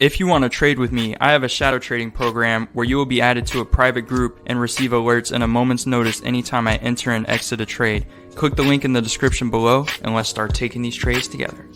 If you want to trade with me, I have a shadow trading program where you will be added to a private group and receive alerts in a moment's notice anytime I enter and exit a trade. Click the link in the description below and let's start taking these trades together.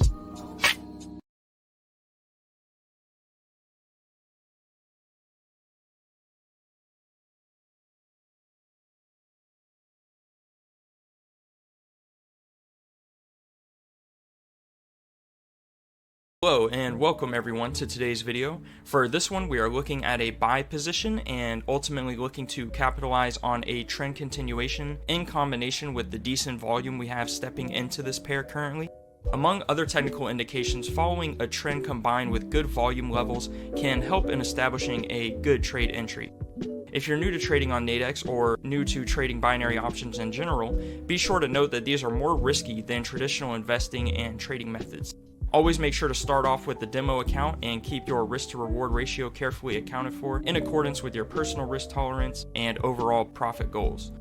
Hello and welcome everyone to today's video. For this one we are looking at a buy position and ultimately looking to capitalize on a trend continuation in combination with the decent volume we have stepping into this pair currently. Among other technical indications, following a trend combined with good volume levels can help in establishing a good trade entry. If you're new to trading on NADEX or new to trading binary options in general, be sure to note that these are more risky than traditional investing and trading methods. Always make sure to start off with the demo account and keep your risk to reward ratio carefully accounted for in accordance with your personal risk tolerance and overall profit goals.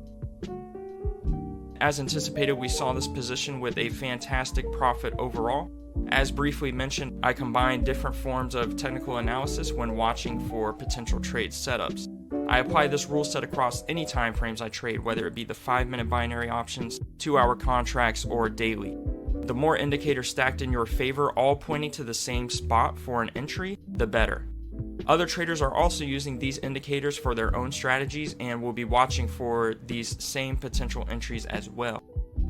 As anticipated, we saw this position with a fantastic profit overall. As briefly mentioned, I combine different forms of technical analysis when watching for potential trade setups. I apply this rule set across any time frames I trade, whether it be the 5-minute binary options, 2-hour contracts, or daily. The more indicators stacked in your favor, all pointing to the same spot for an entry, the better. Other traders are also using these indicators for their own strategies and will be watching for these same potential entries as well.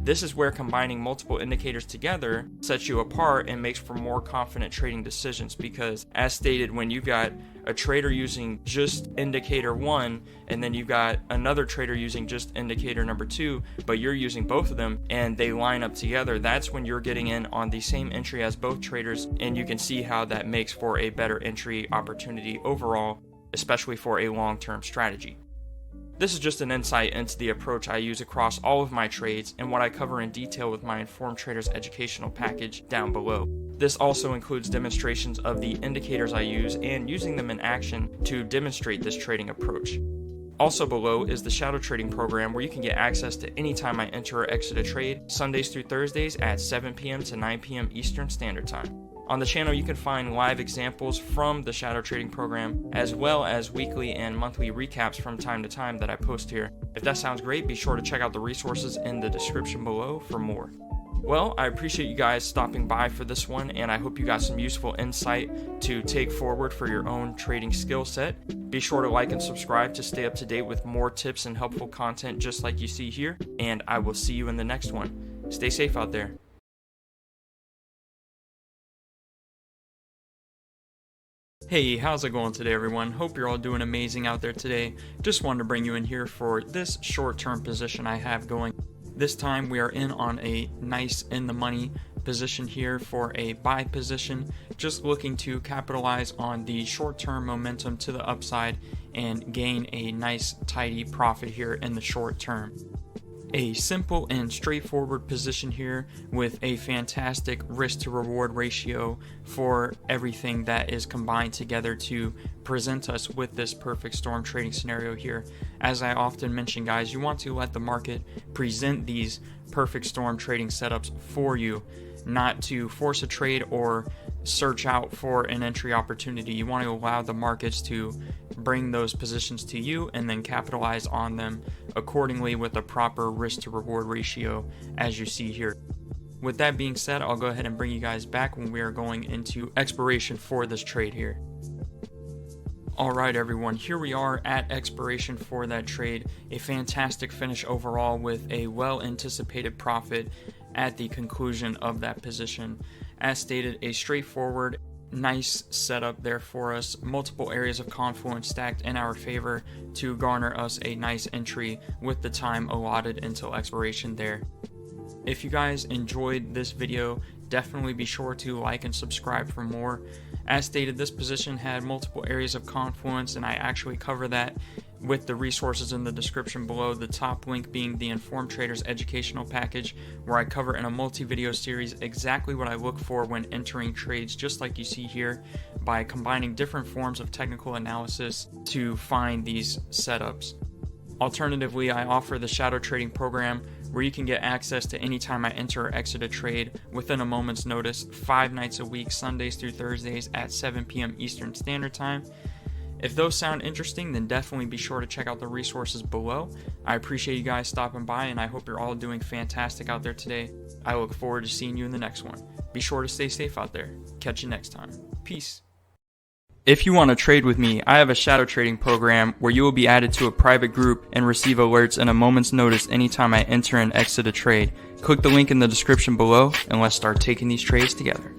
This is where combining multiple indicators together sets you apart and makes for more confident trading decisions, because as stated, when you've got a trader using just indicator 1 and then you've got another trader using just indicator number 2, but you're using both of them and they line up together, that's when you're getting in on the same entry as both traders, and you can see how that makes for a better entry opportunity overall, especially for a long-term strategy. This is just an insight into the approach I use across all of my trades and what I cover in detail with my Informed Traders educational package down below. This also includes demonstrations of the indicators I use and using them in action to demonstrate this trading approach. Also below is the shadow trading program, where you can get access to any time I enter or exit a trade, Sundays through Thursdays at 7 p.m. to 9 p.m. Eastern Standard Time. On the channel you can find live examples from the shadow trading program, as well as weekly and monthly recaps from time to time that I post here. If that sounds great, be sure to check out the resources in the description below for more. Well, I appreciate you guys stopping by for this one, and I hope you got some useful insight to take forward for your own trading skill set. Be sure to like and subscribe to stay up to date with more tips and helpful content just like you see here, and I will see you in the next one. Stay safe out there. Hey, how's it going today everyone? Hope you're all doing amazing out there today. Just wanted to bring you in here for this short-term position I have going. This time we are in on a nice in the money position here for a buy position, just looking to capitalize on the short-term momentum to the upside and gain a nice tidy profit here in the short term. A simple and straightforward position here with a fantastic risk to reward ratio for everything that is combined together to present us with this perfect storm trading scenario here. As I often mention, guys, you want to let the market present these perfect storm trading setups for you, not to force a trade or search out for an entry opportunity. You want to allow the markets to bring those positions to you and then capitalize on them accordingly with a proper risk to reward ratio as you see here. With that being said, I'll go ahead and bring you guys back when we are going into expiration for this trade here. Alright everyone, here we are at expiration for that trade. A fantastic finish overall with a well anticipated profit at the conclusion of that position. As stated, a straightforward, nice setup there for us. Multiple areas of confluence stacked in our favor to garner us a nice entry with the time allotted until expiration there. If you guys enjoyed this video, definitely be sure to like and subscribe for more. As stated, this position had multiple areas of confluence, and I actually cover that with the resources in the description below, the top link being the Informed Traders educational package, where I cover in a multi-video series exactly what I look for when entering trades, just like you see here, by combining different forms of technical analysis to find these setups. Alternatively, I offer the shadow trading program where you can get access to any time I enter or exit a trade within a moment's notice, 5 nights a week, Sundays through Thursdays at 7 p.m. Eastern Standard Time. If those sound interesting, then definitely be sure to check out the resources below. I appreciate you guys stopping by, and I hope you're all doing fantastic out there today. I look forward to seeing you in the next one. Be sure to stay safe out there. Catch you next time. Peace. If you want to trade with me, I have a shadow trading program where you will be added to a private group and receive alerts in a moment's notice anytime I enter and exit a trade. Click the link in the description below, and let's start taking these trades together.